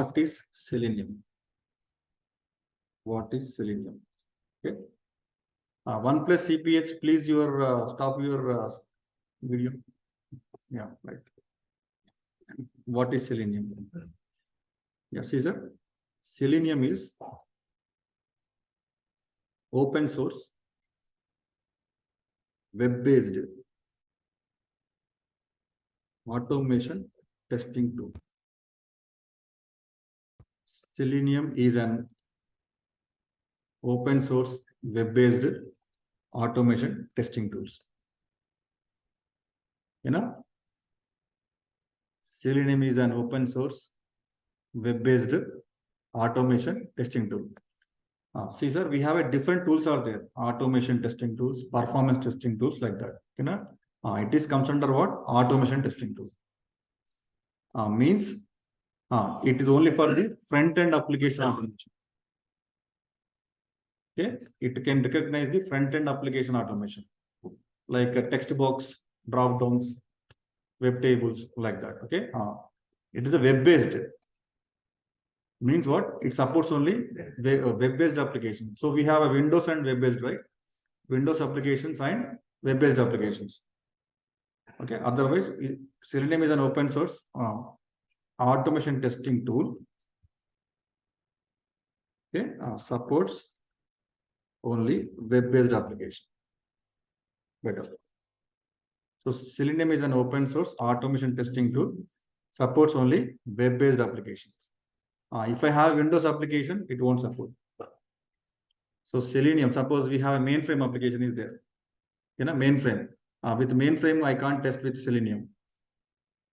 what is Selenium? What is Selenium? Okay. 1+ CPH, please stop your video. Yeah, right. What is Selenium? Yes, Caesar. Selenium is open source, web-based automation testing tool. Selenium is an open source, web-based automation testing tools. Selenium is an open source, web-based automation testing tool. See, sir, we have different tools are there. Automation testing tools, performance testing tools, like that. It comes under what? Automation testing tool. Means it is only for the front-end application automation. Okay, it can recognize the front-end application automation, like a text box, drop downs, web tables, like that. Okay, it is a web-based. Means what? It supports only web-based applications. So we have a Windows and web-based, right? Windows applications and web-based applications. Okay. Otherwise, Selenium is an open source automation testing tool. Okay. Supports only web-based application. Better. So Selenium is an open source automation testing tool. Supports only web-based applications. If I have Windows application, it won't support. So Selenium, suppose we have a mainframe application is there. Mainframe. With mainframe, I can't test with Selenium.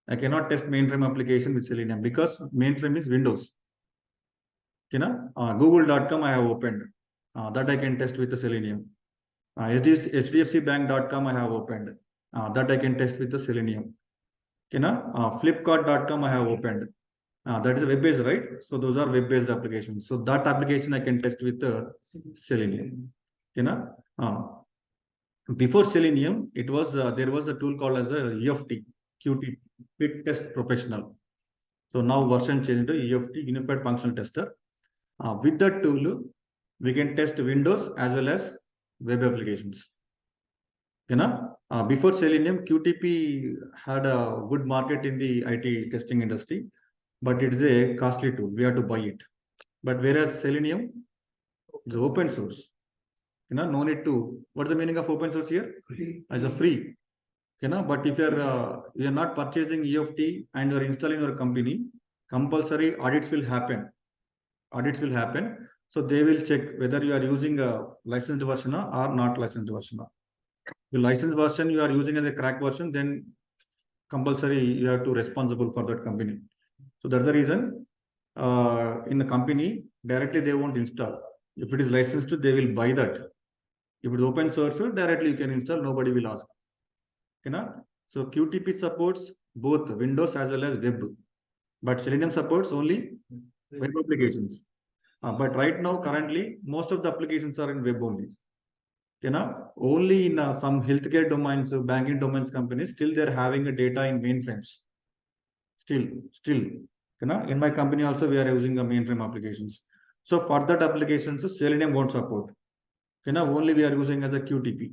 I cannot test mainframe application with Selenium because mainframe is Windows. Google.com I have opened. That I can test with the Selenium. HDFCbank.com I have opened. That I can test with the Selenium. Flipkart.com I have opened. That is web-based, right? So those are web-based applications. So that application I can test with the Selenium. Before Selenium, it was there was a tool called as a EFT, QT, Quick Test Professional. So now version changed to EFT, Unified Functional Tester. With that tool, we can test Windows as well as web applications. Before Selenium, QTP had a good market in the IT testing industry, but it is a costly tool. We have to buy it. But whereas Selenium is open source, no need to. What's the meaning of open source here? Free. As a free. But if you're not purchasing EFT and you're installing your company, compulsory audits will happen. Audits will happen. So they will check whether you are using a licensed version or not licensed version. The licensed version you are using as a crack version, then compulsory you have to responsible for that company. So that's the reason in the company directly they won't install. If it is licensed, they will buy that. If it's open source, directly you can install. Nobody will ask. So QTP supports both Windows as well as web, but Selenium supports only web applications. But right now, currently, most of the applications are in web only. Only in some healthcare domains, banking domains companies, still they're having a data in mainframes. Still. In my company also, we are using the mainframe applications. So for that applications, Selenium won't support. Only we are using as a QTP.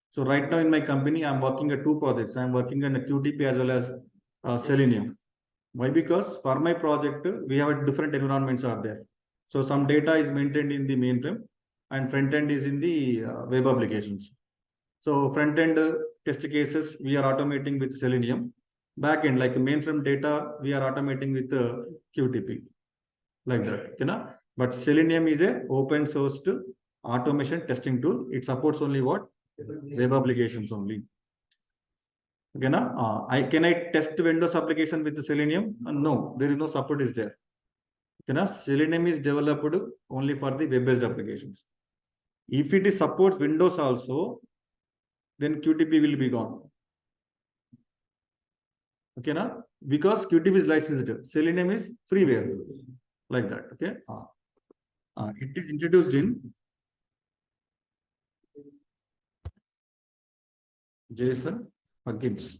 So right now in my company, I'm working at 2 projects. I'm working on a QTP as well as Selenium. Why? Because for my project, we have different environments are there. So some data is maintained in the mainframe and front end is in the web applications. So front end test cases, we are automating with Selenium. Back end, like mainframe data, we are automating with QTP. Like that. But Selenium is a open source automation testing tool. It supports only what? Web applications only. Can I test Windows application with the Selenium? No, there is no support is there. Selenium is developed only for the web-based applications. If it is supports Windows also, then QTP will be gone. Because QTP is licensed, Selenium is freeware, like that. Okay. It is introduced in Jason Huggins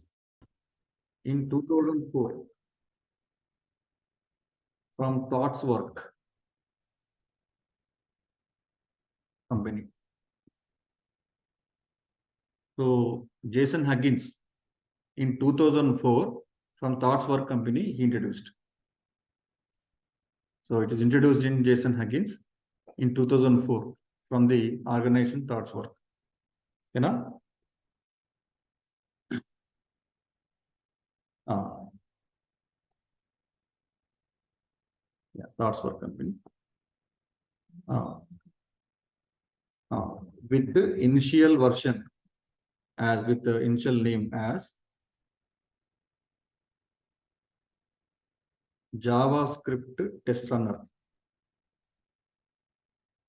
in 2004. from ThoughtWorks company. So Jason Huggins in 2004 from ThoughtWorks company he introduced. So it is introduced in Jason Huggins in 2004 from the organization ThoughtWorks. You know? Yeah, ThoughtWorks company. With the initial version as with the initial name as JavaScript test runner.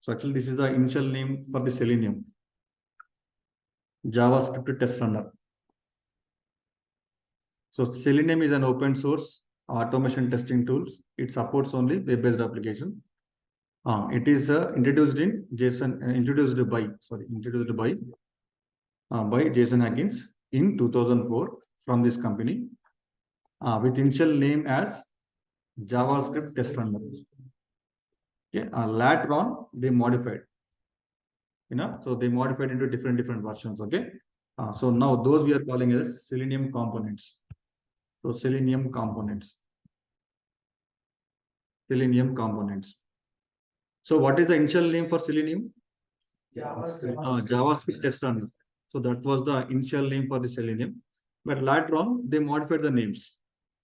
So actually this is the initial name for the Selenium. JavaScript test runner. So Selenium is an open source automation testing tools. It supports only web-based application. It is introduced by Jason Huggins in 2004 from this company with initial name as JavaScript test runner. Okay, later on they modified. So they modified into different versions. Okay, so now those we are calling as Selenium components. So Selenium components. So what is the initial name for Selenium? JavaScript test runner. So that was the initial name for the Selenium. But later on, they modified the names.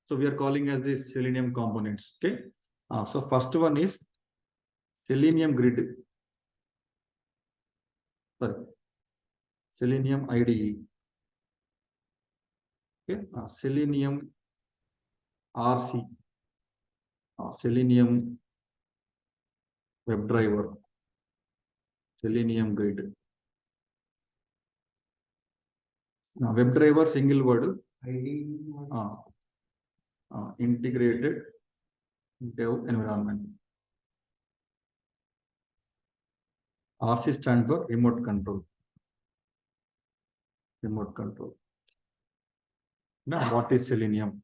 So we are calling as the Selenium components. Okay. So first one is Selenium Grid. Sorry. Selenium IDE. Okay. Selenium RC. Selenium WebDriver. Selenium Grid. Now, WebDriver single word. Integrated dev environment. RC stands for remote control. Now, what is Selenium?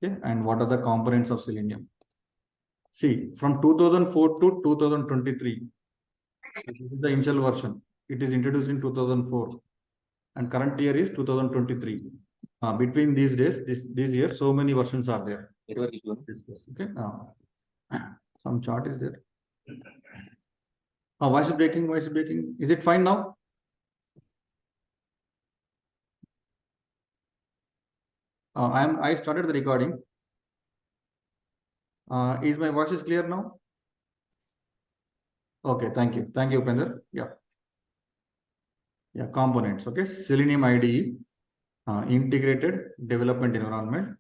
Okay, and what are the components of Selenium? See, from 2004 to 2023, this is the initial version. It is introduced in 2004, and current year is 2023. Between these days, this year, so many versions are there. Okay, some chart is there. Voice is breaking. Is it fine now? I started the recording. Is my voice is clear now? Okay, thank you, Upender. Yeah, components. Okay, Selenium IDE, integrated development environment,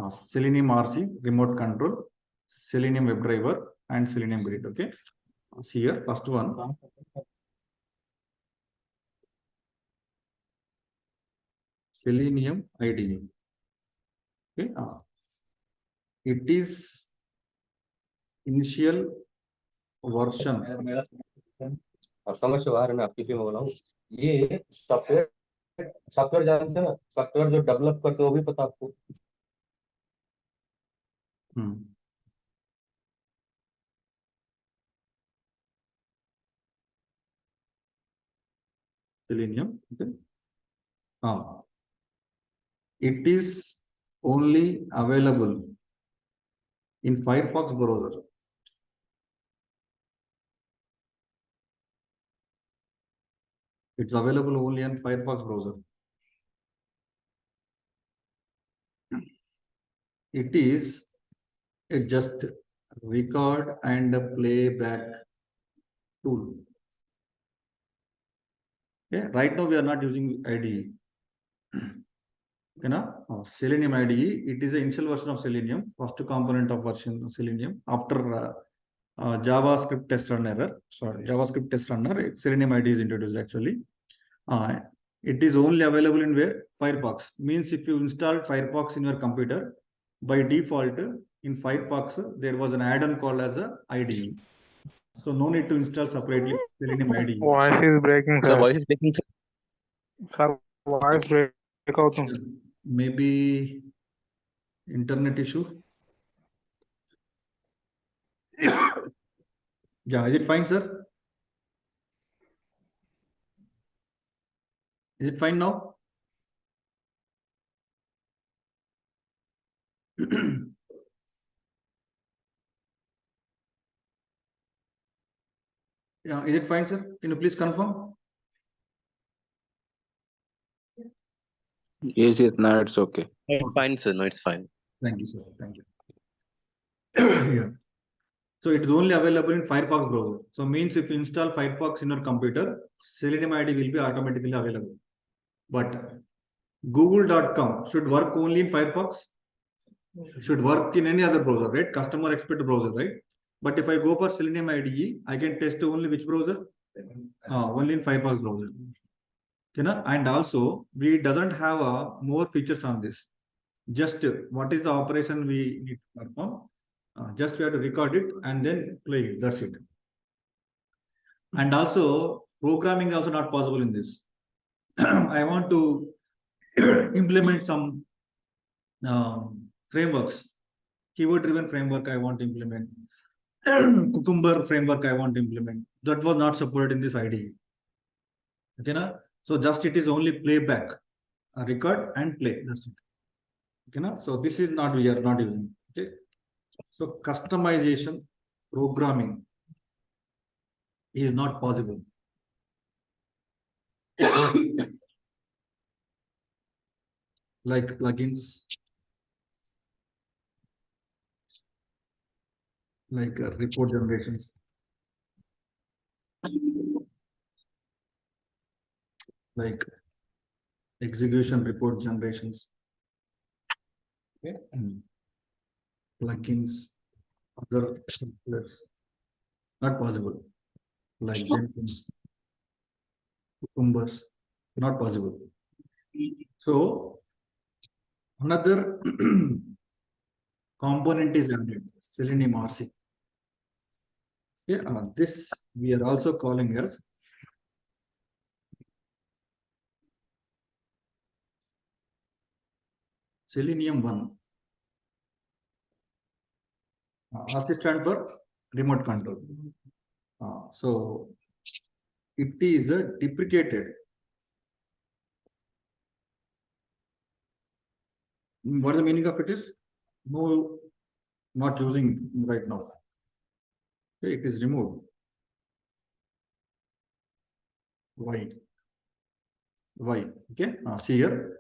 Selenium RC, remote control, Selenium WebDriver, and Selenium Grid. Okay, see here, first one. Selenium IDE. Okay, it is initial version. समझ आ रहे हैं आपकी field बोला हूँ ये software जानते हैं ना सॉफ्टवेयर जो डेवलप करते हो वो भी पता आपको Selenium. Okay. It is only available in Firefox browser. It's available only in Firefox browser. It is a just record and a playback tool. Okay. Right now we are not using IDE. Selenium IDE. It is the initial version of Selenium, first component of version of Selenium. After JavaScript test runner, Selenium IDE is introduced actually. It is only available in where? Firefox. Means if you install Firefox in your computer, by default in Firefox there was an add-on called as a IDE. So no need to install separately Selenium IDE. Voice is breaking, sir. So voice is breaking, sir. Sir, voice break out. Maybe internet issue. Yeah, is it fine, sir? Is it fine now? Yeah, is it fine, sir? Can you please confirm? Yes, yes, now it's okay. It's fine, sir. No, it's fine. Thank you, sir. Thank you. Yeah. So it is only available in Firefox browser. So means if you install Firefox in your computer, Selenium ID will be automatically available. But Google.com should work only in Firefox. It should work in any other browser, right? Customer expert browser, right? But if I go for Selenium IDE, I can test only which browser? Only in Firefox browser. You know, and also we doesn't have more features on this. Just what is the operation we need to perform? Just we have to record it and then play it. That's it. And also programming is also not possible in this. I want to implement some frameworks. Keyword driven framework I want to implement. Cucumber framework I want to implement. That was not supported in this IDE. Okay, na? So just it is only playback, record and play. That's it. Okay, na? So this is not we are not using. Okay. So customization programming is not possible. Like plugins, like report generations, like execution report generations. Okay. Plugins, other templates, not possible. Like Jenkins, Cucumbers, not possible. So another component is added, Selenium RC. Okay, this we are also calling as Selenium 1. RC stand for remote control. So it is deprecated. What the meaning of it is? No, not using right now. Okay, it is removed. Why? Why? Okay, see here.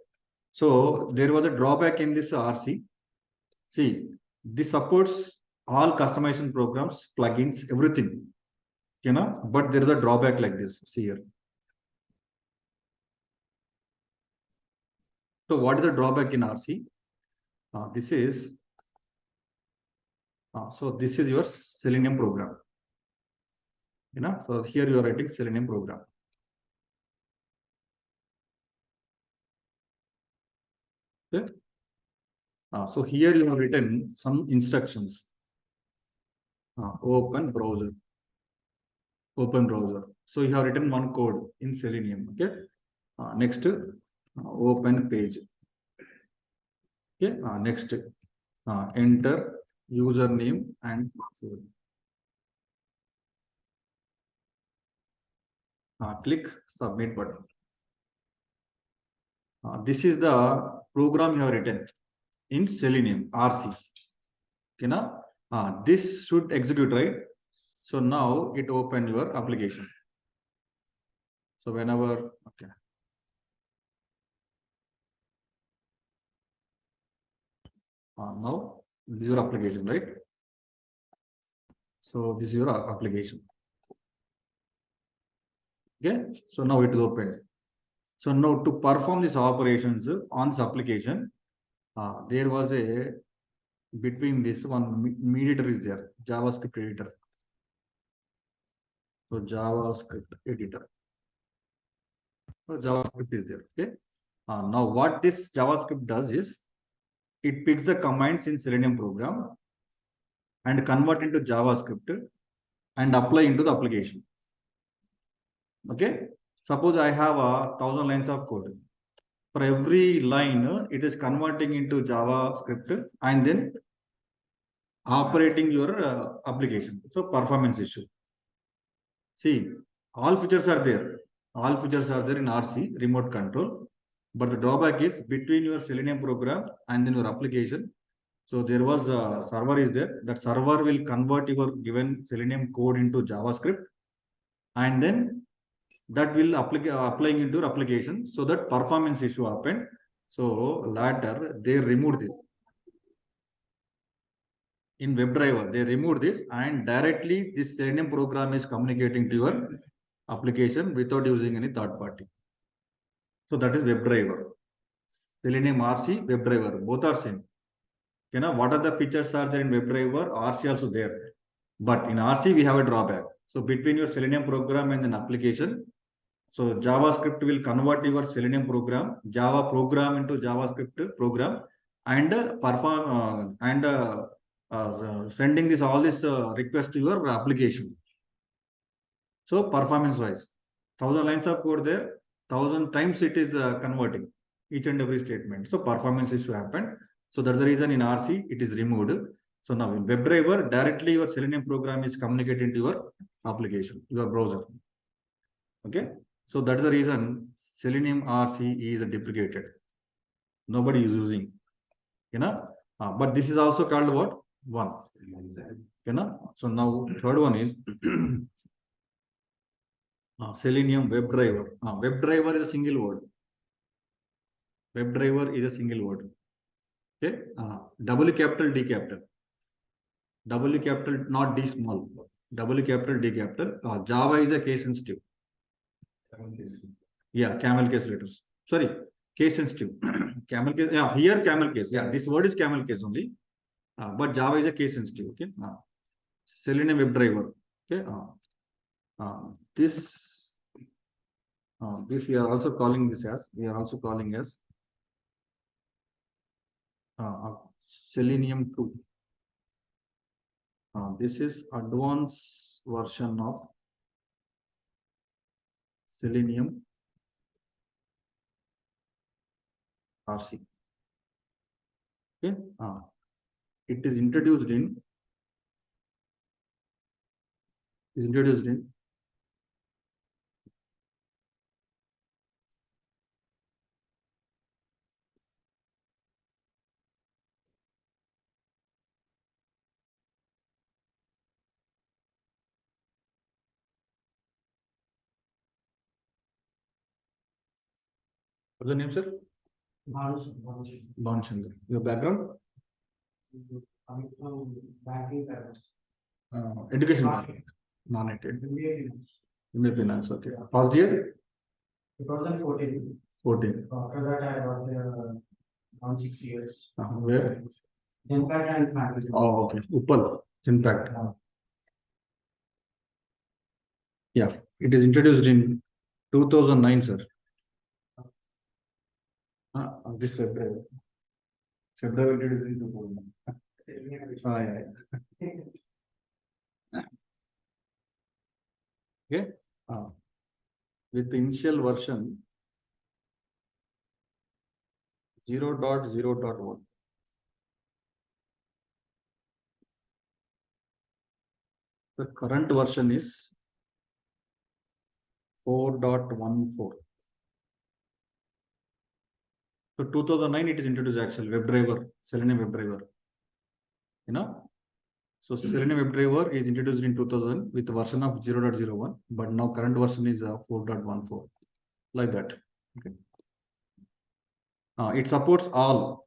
So there was a drawback in this RC. See, this supports all customization programs, plugins, everything. You know, but there is a drawback like this. See here. So what is the drawback in RC? This is so this is your Selenium program. You know, so here you are writing Selenium program. Okay. So here you have written some instructions. Open browser. Open browser. So you have written one code in Selenium. Okay. Next, open page. Okay. Next, enter username and password. Click submit button. This is the program you have written in Selenium RC. Okay, now this should execute, right? So now it open your application. So whenever, okay. Now this is your application, right? So this is your application. Okay, so now it is open. So now to perform these operations on this application, there was a between this one mediator is there, JavaScript editor. So JavaScript editor. So JavaScript is there. Okay. Now what this JavaScript does is it picks the commands in Selenium program and convert into JavaScript and apply into the application. Okay. Suppose I have 1,000 lines of code. For every line, it is converting into JavaScript and then operating your application. So performance issue. See, all features are there. All features are there in RC, remote control. But the drawback is between your Selenium program and then your application. So there was a server is there. That server will convert your given Selenium code into JavaScript, and then that will applying into your application, so that performance issue happened. So later they removed this. In WebDriver, they removed this, and directly this Selenium program is communicating to your application without using any third party. So that is WebDriver. Selenium RC, WebDriver, both are same. What are the features are there in WebDriver? RC also there. But in RC, we have a drawback. So between your Selenium program and an application, so JavaScript will convert your Selenium program, Java program into JavaScript program, and sending this all this request to your application. So performance wise, 1,000 lines of code there, 1,000 times it is converting each and every statement. So performance issue happened. So that's the reason in RC it is removed. So now in WebDriver, directly your Selenium program is communicating to your application, your browser. Okay. So that's the reason Selenium RC is deprecated. Nobody is using. But this is also called what? One. So now third one is Selenium WebDriver. WebDriver is a single word. WebDriver is a single word. Okay. W capital, D capital. W capital, not D small. W capital, D capital. Java is a case sensitive. Yeah, camel case letters. Sorry, case sensitive. Camel case. Yeah, here camel case. Yeah, this word is camel case only. But Java is a case sensitive. Okay. Selenium WebDriver. Okay. This we are also calling this as Selenium 2. This is advanced version of Selenium RC. Okay. It is introduced in what's the name, sir? Bhanchandra. Your background? Education background. Non-IT. MA Finance. Okay. Past year? 2014. 14. After that, I got around 6 years. Where? Impact and faculty. Oh, okay. Uppal. Impact. Yeah. It is introduced in 2009, sir. This February. February introduced in 2009. Yeah. Okay. With the initial version 0.0.1. The current version is 4.14. So 2009 it is introduced actually, WebDriver, Selenium WebDriver. So Selenium WebDriver is introduced in 2000 with the version of 0.01, but now current version is 4.14, like that. Okay. It supports all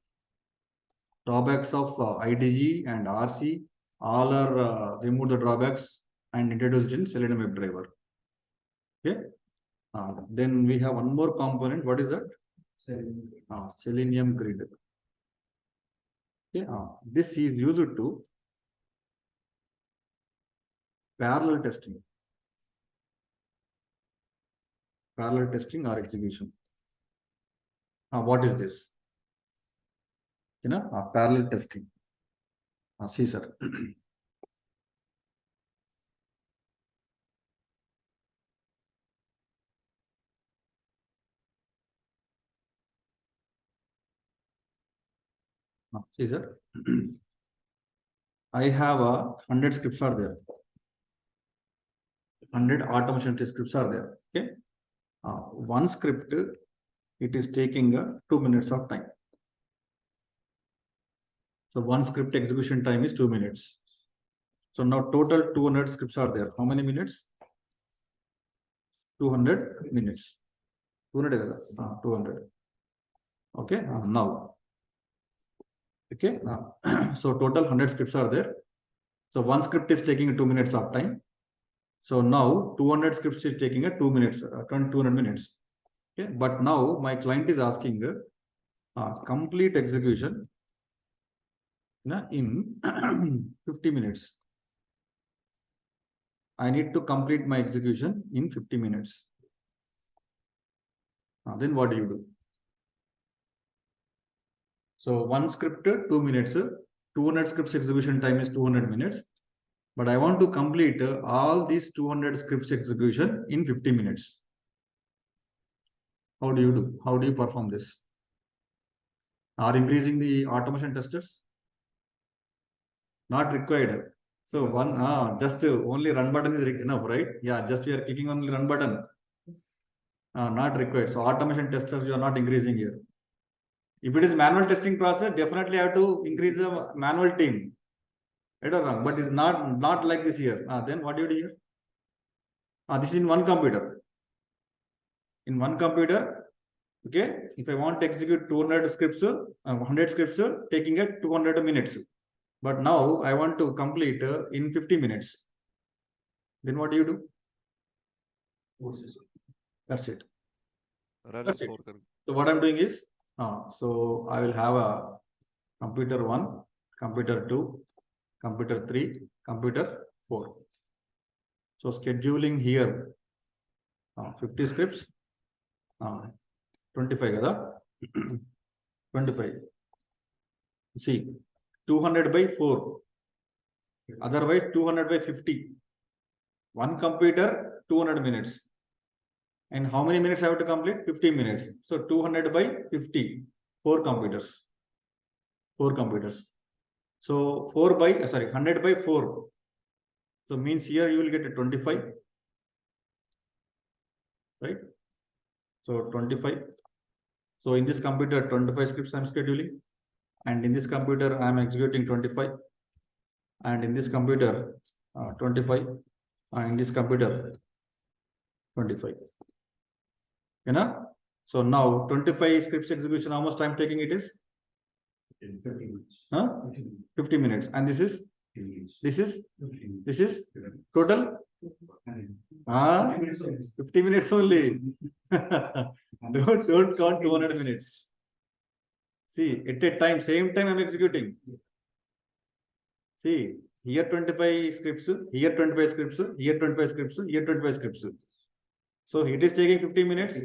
drawbacks of IDE and RC. All are removed the drawbacks and introduced in Selenium WebDriver. Okay. Then we have one more component. What is that? Selenium Grid. Okay. This is used to parallel testing or execution. What is this? Parallel testing. See, sir. See, sir. I have 100 scripts are there. 100 automation test scripts are there. Okay. One script, it is taking 2 minutes of time. So one script execution time is 2 minutes. So now total 200 scripts are there. How many minutes? 200 minutes. 200. 200. Okay. Now. Okay. So total 100 scripts are there. So one script is taking 2 minutes of time. So now 200 scripts is taking 2 minutes, 200 minutes. Okay. But now my client is asking complete execution in 50 minutes. I need to complete my execution in 50 minutes. Then what do you do? So one script, 2 minutes, 200 scripts execution time is 200 minutes. But I want to complete all these 200 scripts execution in 50 minutes. How do you do? How do you perform this? Are increasing the automation testers? Not required. So one, just only run button is enough, right? Yeah, just we are clicking on the run button. Not required. So automation testers, you are not increasing here. If it is manual testing process, definitely have to increase the manual team. Right or wrong? But it's not like this here. Then what do you do here? This is in one computer. In one computer, okay. If I want to execute 200 scripts, 100 scripts, taking 200 minutes. But now I want to complete in 50 minutes. Then what do you do? That's it. That's it. So what I'm doing is, so I will have a computer 1, computer 2, computer 3, computer 4. So scheduling here, 50 scripts, 25 kada? 25. See, 200 by 4. Otherwise 200 by 50. One computer, 200 minutes. And how many minutes I have to complete? 15 minutes. So 200 by 50, 4 computers. 4 computers. So 100 by 4. So means here you will get a 25. Right? So 25. So in this computer, 25 scripts I am scheduling. And in this computer, I am executing 25. And in this computer, 25. And in this computer, 25. You know? So now 25 scripts execution, how much time taking it is? 50 minutes. 50 minutes. And this is total 50 minutes only. don't count 200 minutes. See, at a time, same time I'm executing. See, here 25 scripts, here 25 scripts, here 25 scripts, here 25 scripts. So it is taking 50 minutes.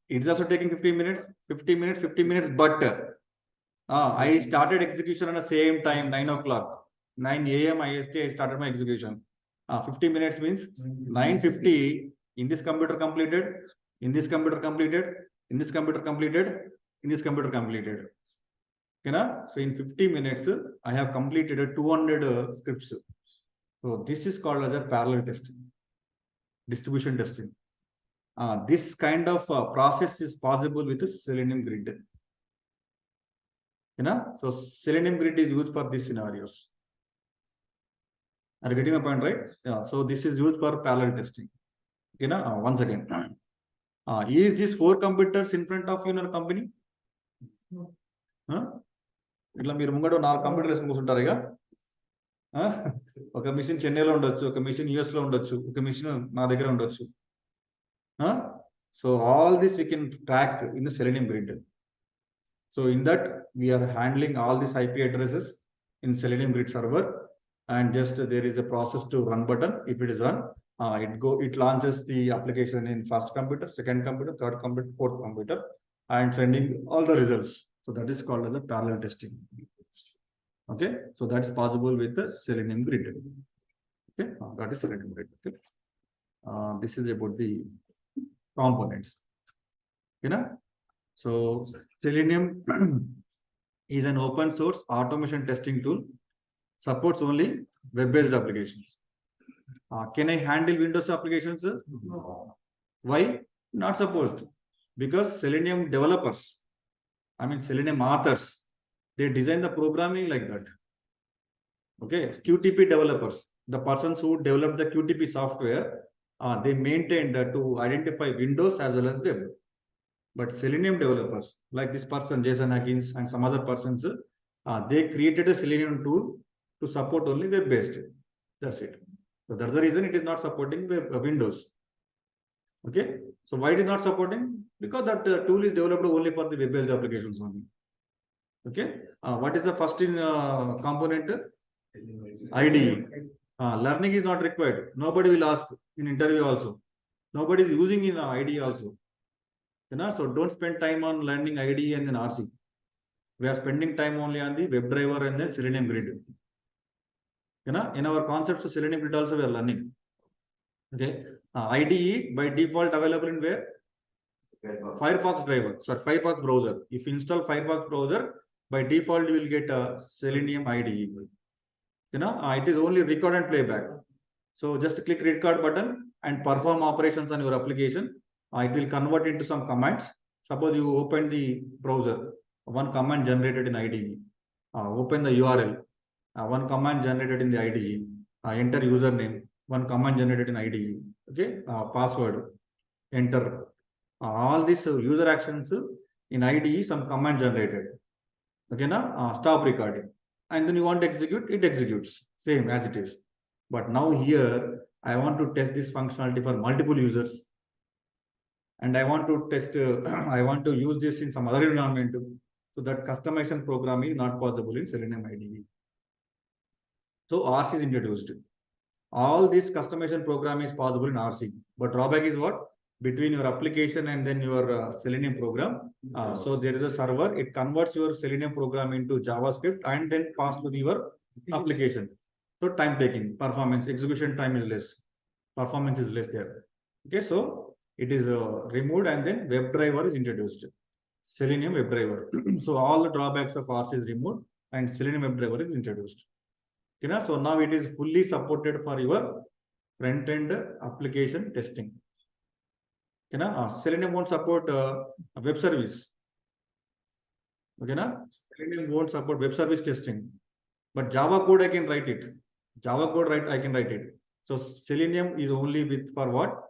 It's also taking 50 minutes, 50 minutes, 50 minutes, but I started execution at the same time, 9 o'clock. 9 a.m. IST, I started my execution. 50 minutes means 9:50 in this computer completed, in this computer completed, in this computer completed, in this computer completed. You know? So in 50 minutes, I have completed 200 scripts. So this is called as a parallel testing, distribution testing. This kind of process is possible with the Selenium Grid. You know? So Selenium Grid is used for these scenarios. Are you getting the point, right? Yeah. So this is used for parallel testing. You know, once again, is this 4 computers in front of you in your company? ఇట్లా మీరు ముంగట 4 కంప్యూటర్లు వేసుకుని కూర్చుంటారు ఇక ఒక machine చెన్నైలో ఉండొచ్చు, ఒక మిషన్ యుఎస్ లో ఉండొచ్చు, ఒక మిషన్ నా దగ్గర ఉండొచ్చు. So all this we can track in the Selenium Grid. So in that we are handling all these IP addresses in Selenium Grid server, and just there is a process to run button. If it is run, it launches the application in first computer, second computer, third computer, fourth computer, and sending all the results. So that is called as a parallel testing. Okay, so that's possible with the Selenium Grid. Okay, that is Selenium Grid. Okay, this is about the components. You know, so Selenium is an open source automation testing tool. Supports only web-based applications. Can I handle Windows applications? No. Why? Not supposed. Because Selenium developers, Selenium authors, they design the programming like that. Okay, QTP developers, the persons who develop the QTP software, they maintain to identify Windows as well as web. But Selenium developers, like this person, Jason Higgins, and some other persons, they created a Selenium tool to support only web-based. That's it. So that's the reason it is not supporting Windows. Okay. So why it is not supporting? Because that tool is developed only for the web-based applications only. Okay. What is the first in component? IDE. Learning is not required. Nobody will ask in interview also. Nobody is using in IDE also. So don't spend time on learning IDE and then RC. We are spending time only on the WebDriver and then Selenium Grid. In our concepts of Selenium Grid also we are learning. Okay. IDE by default available in where? Firefox driver. Sorry, Firefox browser. If you install Firefox browser, by default you will get a Selenium IDE. It is only record and playback. So just click record button and perform operations on your application. It will convert into some commands. Suppose you open the browser, one command generated in IDE. Open the URL, one command generated in the IDE. Enter username, one command generated in IDE. Okay, password, enter. All these user actions in IDE, some command generated. Okay, now stop recording. And then you want to execute, it executes, same as it is. But now here, I want to test this functionality for multiple users. And I want to test, I want to use this in some other environment. So that customization programming is not possible in Selenium IDE. So RC is introduced. All this customization programming is possible in RC. But drawback is what? Between your application and then your Selenium program. So there is a server, it converts your Selenium program into JavaScript and then pass to your application. So time taking, performance, execution time is less, performance is less there. Okay, so it is removed and then WebDriver is introduced. Selenium WebDriver. So all the drawbacks of RC is removed and Selenium WebDriver is introduced. So now it is fully supported for your front-end application testing. Selenium won't support web service. Okay, Selenium won't support web service testing, but Java code I can write it. Java code I can write it. So Selenium is only with for what?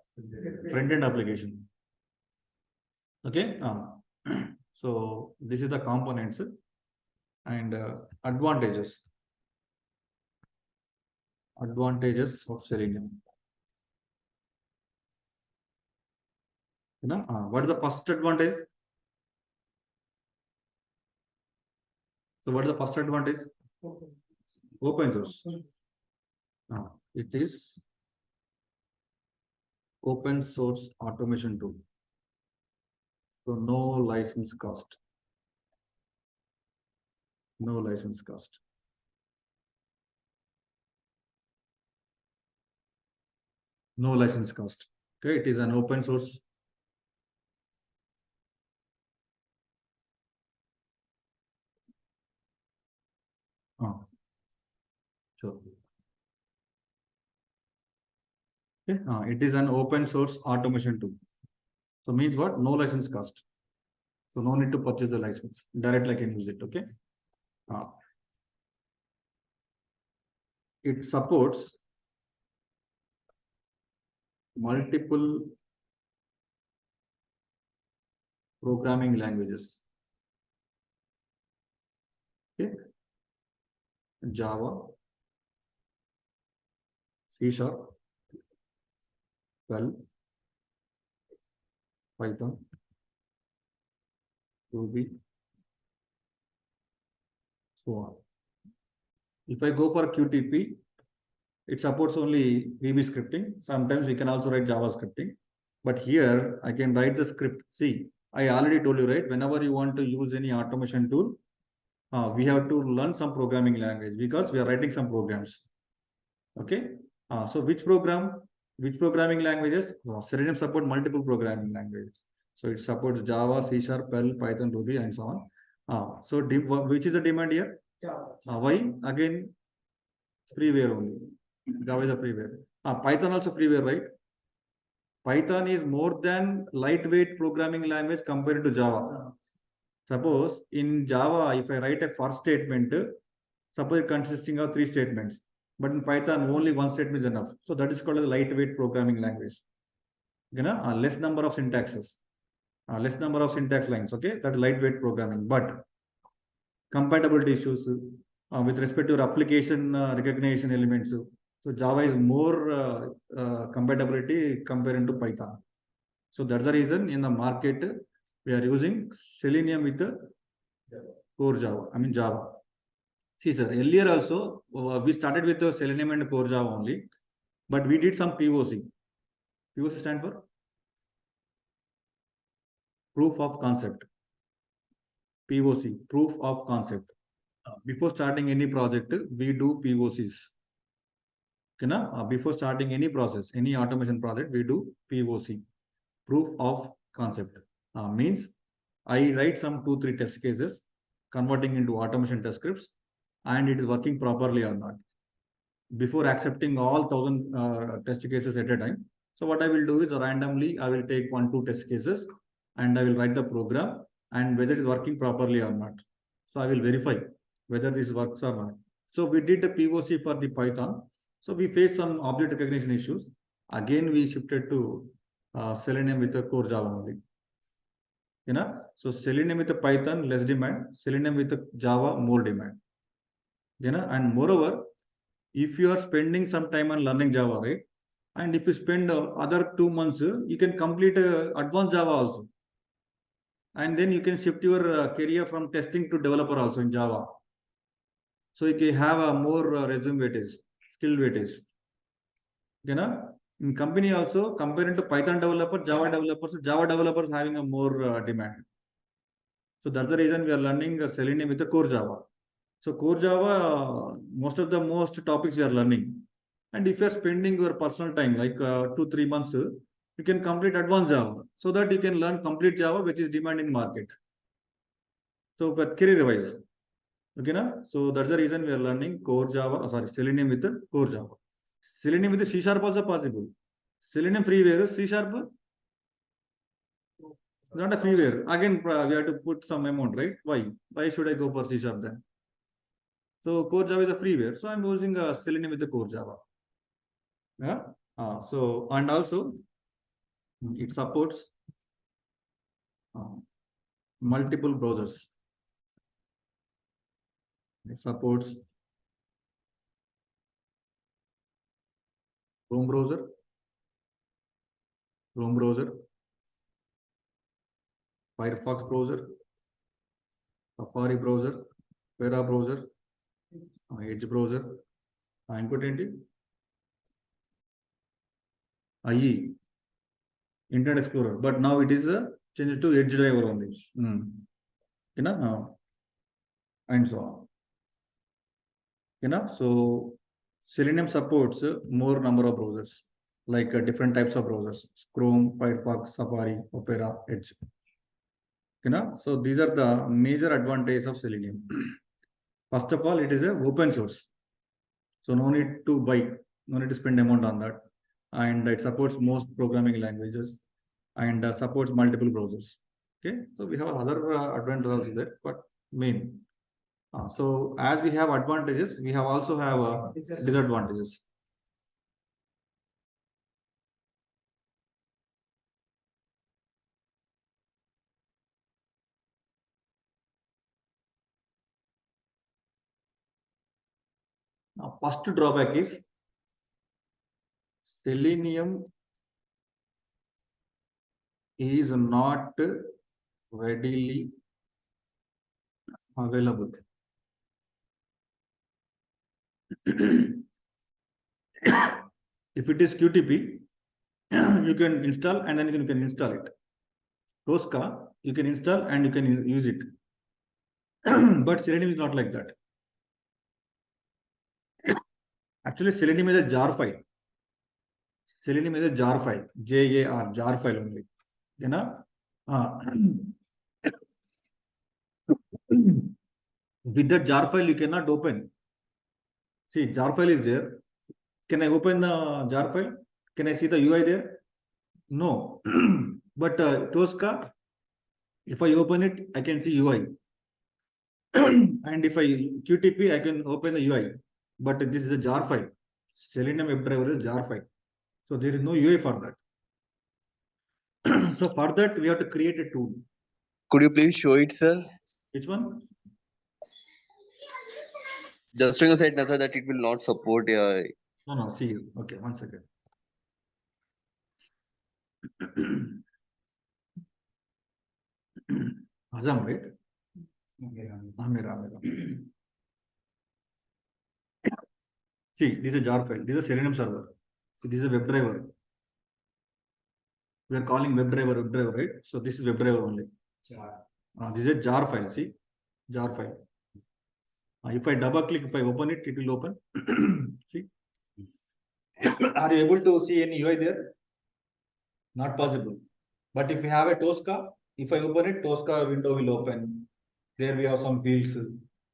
Front-end application. Okay. So this is the components and advantages. Advantages of Selenium. What is the first advantage? So what is the first advantage? Open source. It is open source automation tool. So no license cost. No license cost. No license cost. Okay, it is an open source. Sure. Okay, it is an open source automation tool. So means what? No license cost. So no need to purchase the license. Directly I can use it. Okay. It supports multiple programming languages. Okay. Java, C#, Perl, Python, Ruby, so on. If I go for QTP, it supports only VB scripting. Sometimes we can also write Java scripting. But here I can write the script. See, I already told you, right? Whenever you want to use any automation tool, we have to learn some programming language because we are writing some programs. Okay. So which programming languages? Selenium support multiple programming languages. So it supports Java, C#, Perl, Python, Ruby, and so on. So which is the demand here? Java. Why? Again, freeware only. Java is a freeware. Python also freeware, right? Python is more than lightweight programming language compared to Java. Suppose in Java, if I write a for statement, suppose it consisting of 3 statements, but in Python only 1 statement is enough. So that is called a lightweight programming language. You know, less number of syntaxes, less number of syntax lines. Okay, that is lightweight programming. But compatibility issues with respect to your application recognition elements. So Java is more compatibility compared to Python. So that's the reason in the market we are using Selenium with the core Java. I mean Java. See, sir, earlier also we started with the Selenium and core Java only, but we did some POC. POC stand for proof of concept. POC, proof of concept. Before starting any project, we do POCs. Okay, before starting any process, any automation project, we do POC, proof of concept. Means I write some 2-3 test cases, converting into automation test scripts, and it is working properly or not. Before accepting all 1000 test cases at a time. So what I will do is randomly, I will take 1-2 test cases and I will write the program and whether it is working properly or not. So I will verify whether this works or not. So we did the POC for the Python. So we faced some object recognition issues. Again, we shifted to Selenium with the core Java only. You know, so Selenium with the Python less demand, Selenium with the Java more demand. You know, and moreover, if you are spending some time on learning Java, right? And if you spend other 2 months, you can complete advanced Java also. And then you can shift your career from testing to developer also in Java. So you can have a more resume weightage, skill weightage. You know, in company also, comparing to Python developer, Java developers having a more demand. So that's the reason we are learning Selenium with the core Java. So core Java, most topics we are learning. And if you are spending your personal time, like 2-3 months, you can complete advanced Java so that you can learn complete Java, which is demand in market. So for career wise, okay, na? So that's the reason we are learning core Java, Selenium with the core Java. Selenium with the C# also possible. Selenium freeware, C#, not a freeware. Again, we have to put some amount, right? Why? Why should I go for C# then? So core Java is a freeware. So I'm using Selenium with the core Java. Yeah. So and also it supports multiple browsers. It supports Chrome browser, Firefox browser, Safari browser, Opera browser, Edge browser, input IE, Internet Explorer, but now it is changed to Edge driver only. You know, and so on. You know, so Selenium supports more number of browsers, like different types of browsers: Chrome, Firefox, Safari, Opera, Edge. You know, so these are the major advantages of Selenium. First of all, it is a open source, so no need to buy, no need to spend amount on that, and it supports most programming languages and supports multiple browsers. Okay, so we have other advantages also there, but main. So as we have advantages, we have also have disadvantages. Now, first drawback is Selenium is not readily available. If it is QTP, you can install and then you can install it. Tosca, you can install and you can use it. But Selenium is not like that. Actually, Selenium is a jar file. Selenium is a jar file, JAR, jar file only. You know, with that jar file, you cannot open. See, jar file is there. Can I open the jar file? Can I see the UI there? No. But Tosca, if I open it, I can see UI. And if I QTP, I can open the UI. But this is a jar file. Selenium WebDriver is jar file. So there is no UI for that. So for that, we have to create a tool. Could you please show it, sir? Which one? Just on your side, Nasa, that it will not support. No, see. Okay, 1 second. Azam, right? Amir. See, this is a jar file. This is a Selenium server. So this is a WebDriver. We are calling WebDriver, right? So this is WebDriver only. This is a jar file. See, jar file. If I double click, if I open it, it will open. See, are you able to see any UI there? Not possible. But if you have a Tosca, if I open it, Tosca window will open. There we have some fields.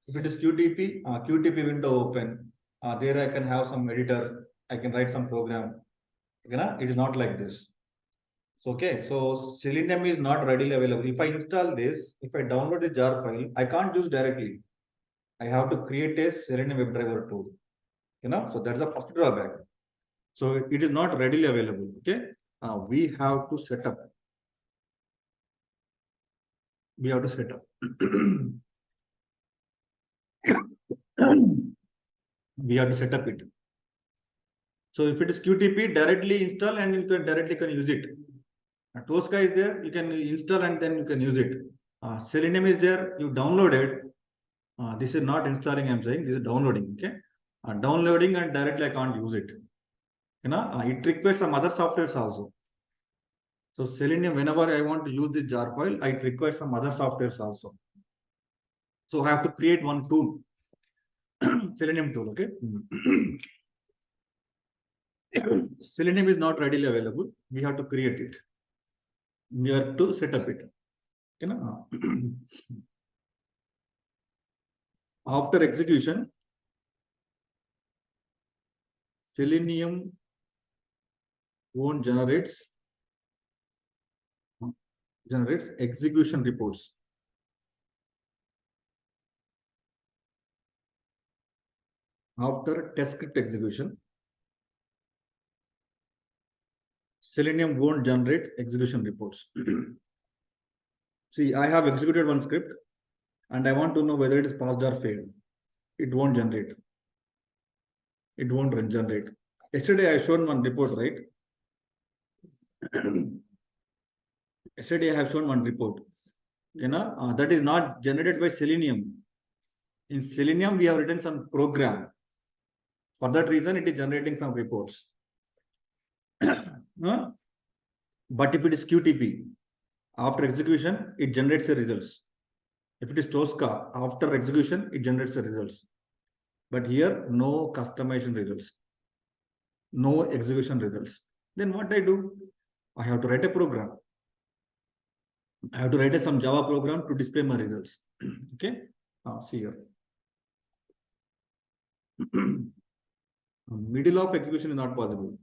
If it is QTP, QTP window open. There I can have some editor. I can write some program. Okay, it is not like this. So, okay, so Selenium is not readily available. If I install this, if I download the jar file, I can't use directly. I have to create a Selenium WebDriver tool. So that's the first drawback. So it is not readily available. Okay, we have to set up. We have to set up. We have to set up it. So if it is QTP, directly install and you can directly use it. Tosca is there, you can install and then you can use it. Selenium is there, you download it. This is not installing, I'm saying, this is downloading. Okay, downloading and directly I can't use it. It requires some other softwares also. So Selenium, whenever I want to use this jar file, it requires some other softwares also. So I have to create one tool, Selenium tool. Okay. Selenium is not readily available. We have to create it. We have to set up it. After execution, Selenium won't generates execution reports. After test script execution, Selenium won't generate execution reports. See, I have executed one script and I want to know whether it is passed or failed. It won't generate. It won't generate. Yesterday I showed one report, right? Yesterday I have shown one report. That is not generated by Selenium. In Selenium, we have written some program. For that reason, it is generating some reports. But if it is QTP, after execution, it generates the results. If it is Tosca, after execution, it generates the results. But here, no customization results, no execution results. Then what I do? I have to write a program. I have to write some Java program to display my results. Okay, see here. Middle of execution is not possible.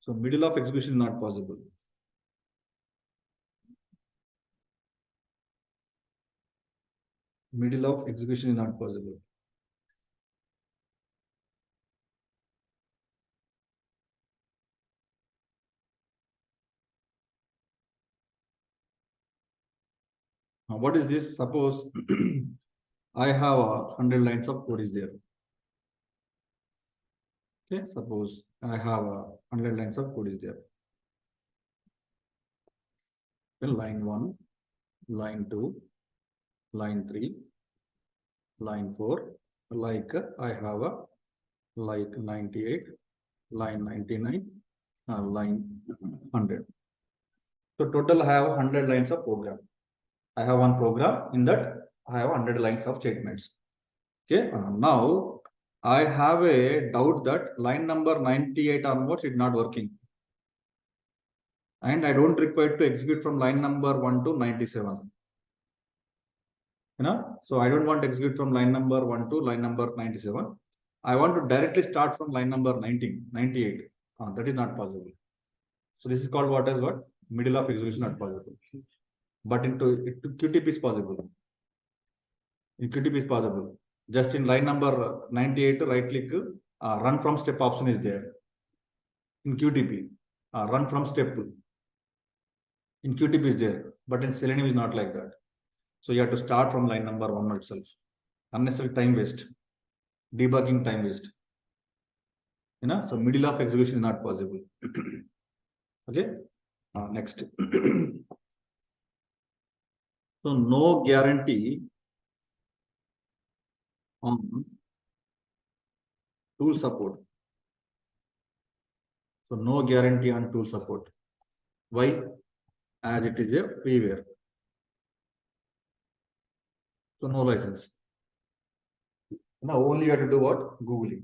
So middle of execution is not possible. Middle of execution is not possible. What is this? Suppose I have 100 lines of code is there. Okay, suppose I have 100 lines of code is there. Then line 1, line 2, line 3, line 4, like I have a like 98, line 99, line 100. So total I have 100 lines of program. I have one program, in that I have 100 lines of statements. Okay, now I have a doubt that line number 98 onwards is not working. And I don't require to execute from line number 1 to 97. So I don't want to execute from line number 1 to line number 97. I want to directly start from line number 98. That is not possible. So this is called what as what? Middle of execution not possible. But into QTP is possible. In QTP is possible. Just in line number 98, right click, run from step option is there. In QTP, run from step. In QTP is there, but in Selenium is not like that. So you have to start from line number 1 itself. Unnecessary time waste, debugging time waste. So middle of execution is not possible. Okay. Next. So no guarantee on tool support. So no guarantee on tool support. Why? As it is a freeware. So no license. Now only you have to do what? Googling.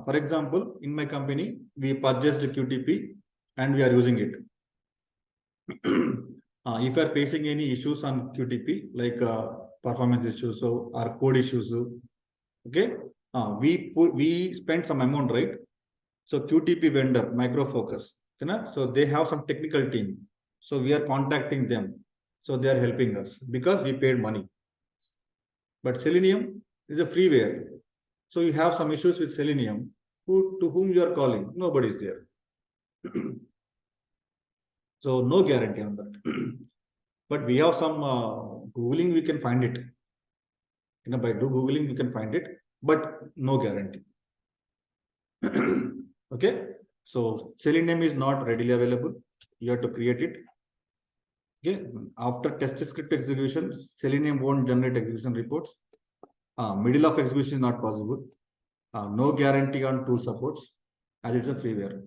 For example, in my company, we purchased QTP and we are using it. If you are facing any issues on QTP, like performance issues or code issues, okay, we spend some amount, right? So QTP vendor, Micro Focus, so they have some technical team. So we are contacting them. So they are helping us because we paid money. But Selenium is a freeware. So you have some issues with Selenium. To whom you are calling? Nobody is there. So no guarantee on that. But we have some Googling, we can find it. By Googling, we can find it, but no guarantee. Okay. So Selenium is not readily available. You have to create it. Okay. After test script execution, Selenium won't generate execution reports. Middle of execution is not possible. No guarantee on tool supports, as it's a freeware,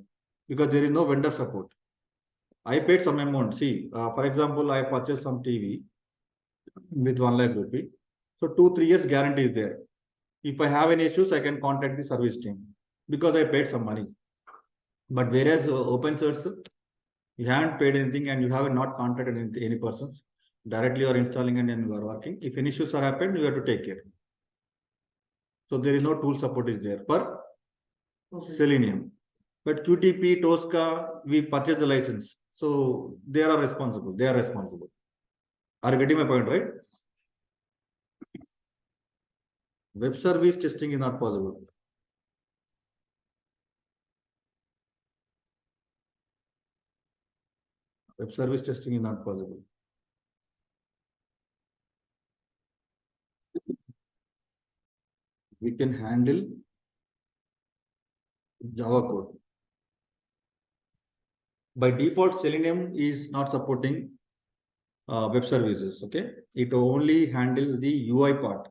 because there is no vendor support. I paid some amount. See, for example, I purchased some TV with 1 lakh rupee. So 2-3 years guarantee is there. If I have any issues, I can contact the service team because I paid some money. But whereas open source, you haven't paid anything and you have not contacted any persons, directly you are installing and then you are working. If any issues are happened, you have to take care. So there is no tool support is there for Selenium. But QTP, Tosca, we purchase the license. So they are responsible. They are responsible. Are you getting my point, right? Web service testing is not possible. Web service testing is not possible. We can handle Java code. By default, Selenium is not supporting web services. Okay, it only handles the UI part.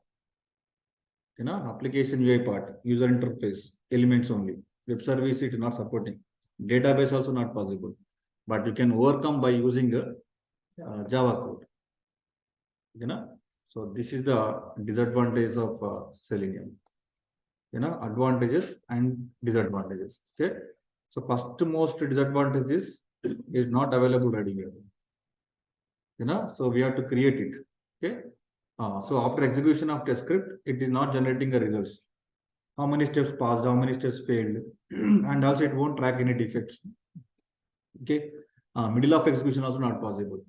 Application UI part, user interface, elements only. Web service it is not supporting. Database also not possible. But you can overcome by using Java code. So this is the disadvantage of Selenium. Advantages and disadvantages. Okay. So first most disadvantage is not available readily. So we have to create it. Okay. So after execution of test script, it is not generating the results. How many steps passed, how many steps failed, and also it won't track any defects. Okay. Middle of execution also not possible.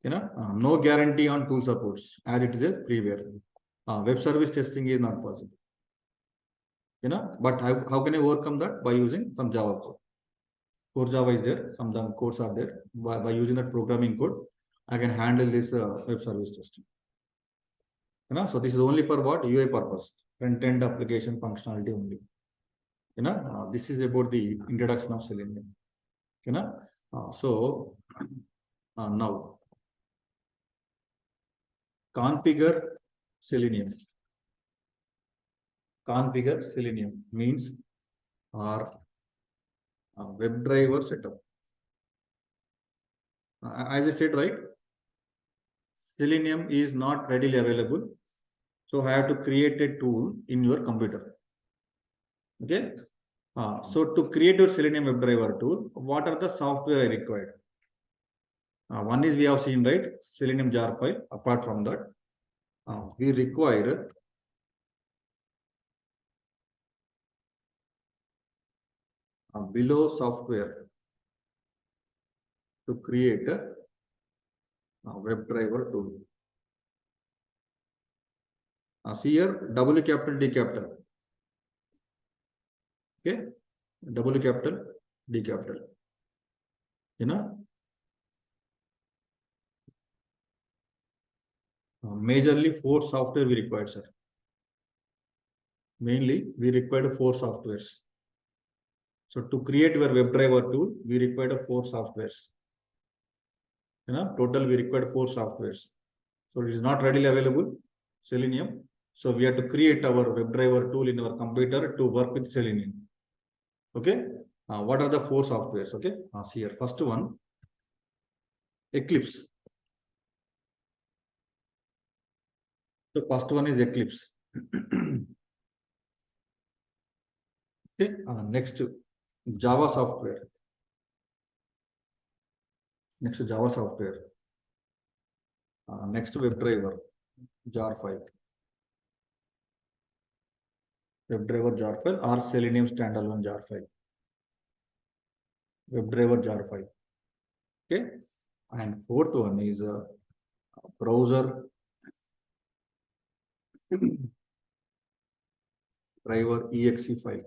No guarantee on tool supports as it is a freeware. Web service testing is not possible. But how can I overcome that? By using some Java code. Core Java is there, some codes are there. By using that programming code, I can handle this web service testing. So this is only for what? UI purpose, front-end application functionality only. This is about the introduction of Selenium. So now configure Selenium. Configure Selenium means our WebDriver setup. As I said, right? Selenium is not readily available. So I have to create a tool in your computer. Okay. So to create your Selenium WebDriver tool, what are the software I required? One is we have seen, right, Selenium jar file. Apart from that, we require below software to create a WebDriver tool. See here, W capital, D capital. Okay, W capital, D capital. You know, majorly 4 software we required, sir. Mainly, we required 4 softwares. So to create your WebDriver tool, we required 4 softwares. You know, total we required 4 softwares. So it is not readily available, Selenium. So we have to create our WebDriver tool in our computer to work with Selenium. Okay. What are the 4 softwares? Okay. See here. First one, Eclipse. The first one is Eclipse. Okay. Next, Java software. Next, Java software. Next, WebDriver, jar file. WebDriver jar file or Selenium standalone jar file. WebDriver jar file. Okay. And fourth one is a browser driver exe file.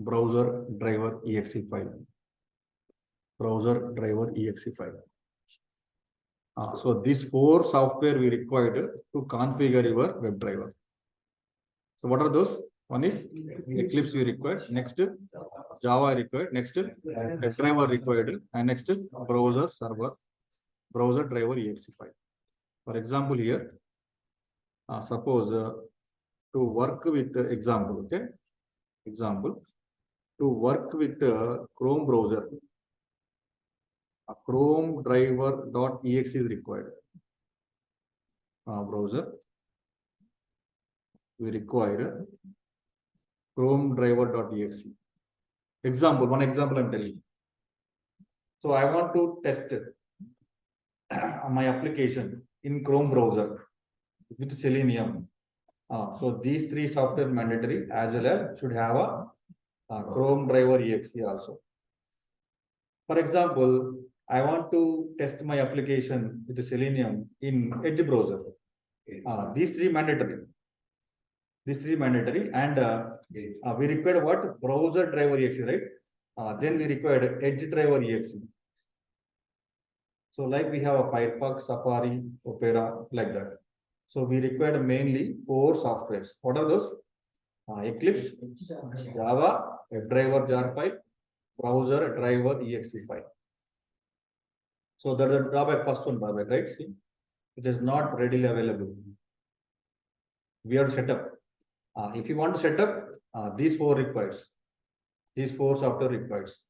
Browser driver exe file. Browser driver exe file. So these 4 software we required to configure your WebDriver. So what are those? One is Eclipse we required. Next, Java required. Next, WebDriver required. And next, browser server, browser driver exe file. For example, here, suppose to work with example, okay? Example, to work with Chrome browser, a Chrome driver.exe is required. Browser, we require Chrome driver.exe. Example, one example I'm telling you. So I want to test my application in Chrome browser with Selenium. So these 3 software mandatory as well as should have a Chrome driver exe also. For example, I want to test my application with the Selenium in Edge browser. These 3 mandatory. These 3 mandatory, and we required what? Browser driver exe, right? Then we required Edge driver exe. So like we have a Firefox, Safari, Opera, like that. So we required mainly 4 softwares. What are those? Eclipse, Java, WebDriver jar file, browser driver exe file. So that is the drawback, first one drawback, right? See, it is not readily available. We have to set up. If you want to set up, these 4 requires. These 4 software requires.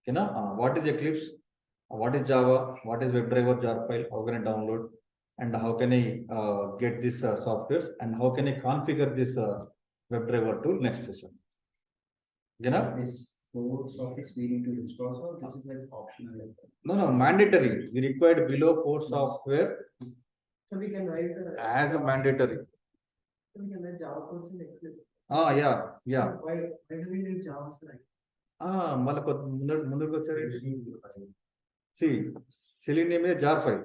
You know, what is Eclipse? What is Java? What is WebDriver jar file? How can I download? And how can I get this software? And how can I configure this WebDriver tool next session? You know? This 4 software we need to install, so this is like optional. No, mandatory. We required below 4 software So we can write as a mandatory. So we can write Java codes in Eclipse. Yeah. Why do we need Java? ముందుకు వచ్చారు. See, Selenium is jar file.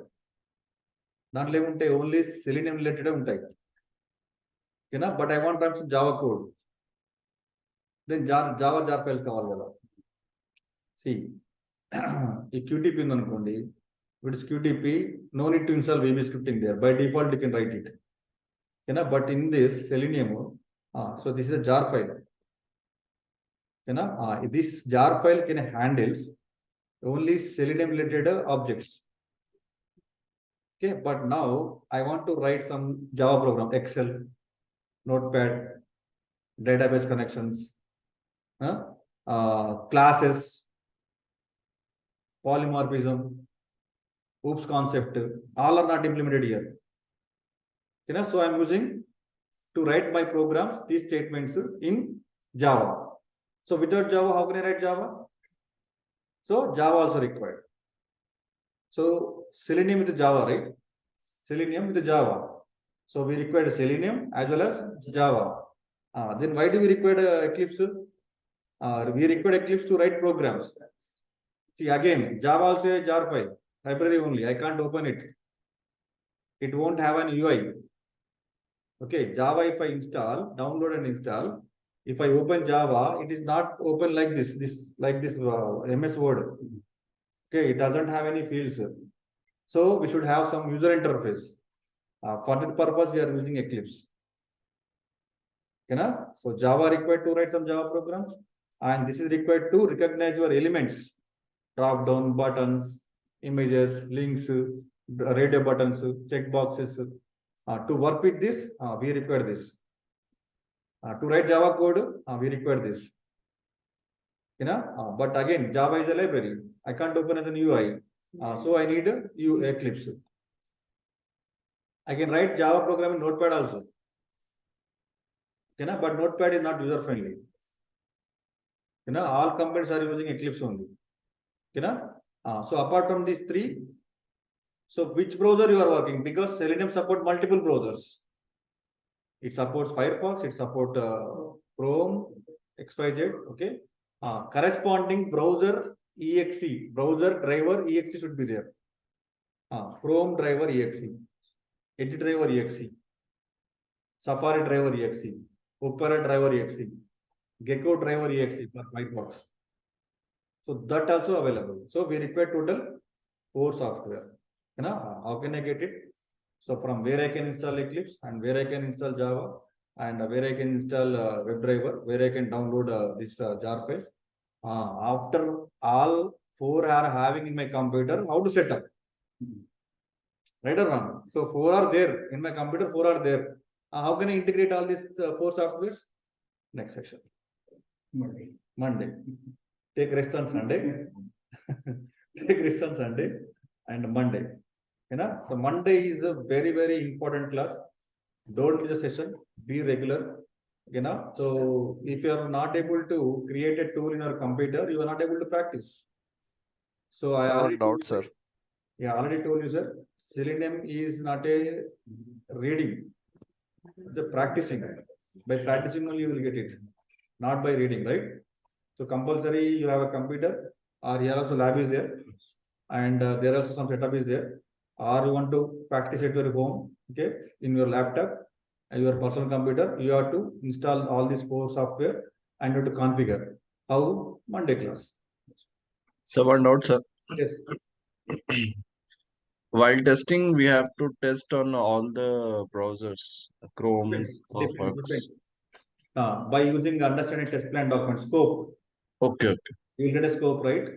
దాంట్లో ఏముంటాయి? Only Selenium related ఉంటాయి. ఓకేనా? But I want run Java code. Then Java jar files కావాలి కదా. See, ఈ QTP ఉంది అనుకోండి. It is QTP, no need to install VB scripting there. By default, you can write it. You know, but in this Selenium, so this is a jar file. You know, this jar file can handles only Selenium related objects. Okay, but now I want to write some Java program, Excel, Notepad, database connections, classes, polymorphism, OOPS concept, all are not implemented here. You know, so I'm using to write my programs, these statements in Java. So without Java, how can I write Java? So Java also required. So Selenium with Java, right? Selenium with Java. So we require Selenium as well as Java. Then why do we require Eclipse? We require Eclipse to write programs. See again, Java also a jar file, library only. I can't open it. It won't have an UI. Okay, Java if I install, download and install. If I open Java, it is not open like this MS Word. Okay, it doesn't have any fields. So we should have some user interface. For that purpose, we are using Eclipse. Okay, na? So Java required to write some Java programs, and this is required to recognize your elements, drop down buttons, images, links, radio buttons, checkboxes. To work with this, we require this. To write Java code, we require this. But again, Java is a library. I can't open as an UI. So I need Eclipse. I can write Java program in Notepad also. But Notepad is not user friendly. All companies are using Eclipse only. So apart from these three, so which browser you are working? Because Selenium support multiple browsers. It supports Firefox, it supports Chrome, XYZ. Okay. Corresponding browser exe, browser driver exe should be there. Chrome driver exe, Edge driver exe, Safari driver exe, Opera driver exe, Gecko driver exe for Firefox. So that also available. So we require total 4 software. How can I get it? So from where I can install Eclipse and where I can install Java and where I can install WebDriver, where I can download this jar files. After all 4 are having in my computer, how to set up? Right or wrong? So 4 are there in my computer, 4 are there. How can I integrate all these 4 softwares? Next section. Monday. Take rest on Sunday. Take rest on Sunday and Monday. So Monday is a very, very important class. Don't miss the session. Be regular. So if you are not able to create a tool in your computer, you are not able to practice. So I already doubt, sir. Yeah, already told you, sir. Selenium is not a reading. It's a practicing. By practicing only you will get it, not by reading, right? So compulsory you have a computer, or here also lab is there, and there also some setup is there, or you want to practice at your home, okay, in your laptop, your personal computer, you have to install all these 4 software and you have to configure. How? Monday class. So one doubt, sir. Yes. While testing, we have to test on all the browsers, Chrome, Firefox. By using understanding test plan document scope. Okay. You will get a scope, right?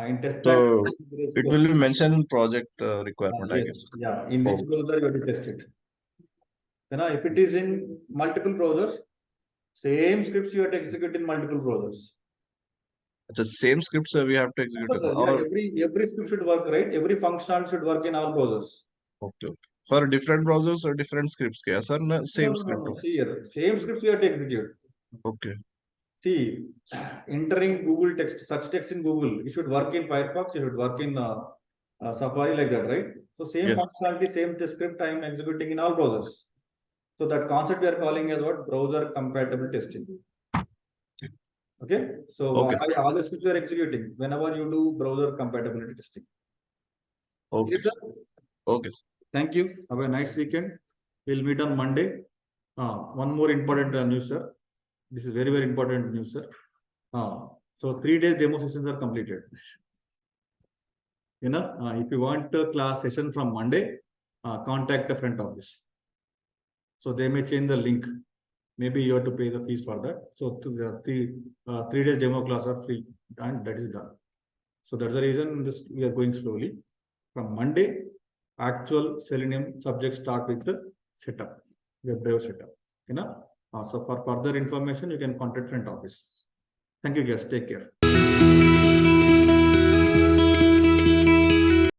In test plan, So it will be mentioned project requirement, I yes. guess. Yeah, in which browser you have to test it. If it is in multiple browsers, same scripts you have to execute in multiple browsers. The same scripts we have to execute. Every script should work, right? Every function should work in all browsers. Okay. For different browsers or different scripts, yes, sir. Same script. No. See here, same scripts you have to execute. Okay. See, entering Google text, search text in Google, it should work in Firefox, it should work in Safari like that, right? So same functionality, same script I am executing in all browsers. So that concept we are calling as what? Browser compatible testing. Okay. So all the scripts you are executing whenever you do browser compatibility testing. Okay. Yes, sir? Okay. Thank you. Have a nice weekend. We'll meet on Monday. One more important news, sir. This is very, very important news, sir. So 3 days demo sessions are completed. If you want a class session from Monday, contact the front office. So they may change the link. Maybe you have to pay the fees for that. So the 3 days demo class are free and that is done. So that's the reason we are going slowly. From Monday, actual Selenium subjects start with the setup, WebDriver setup. So for further information, you can contact front office. Thank you, guys. Take care.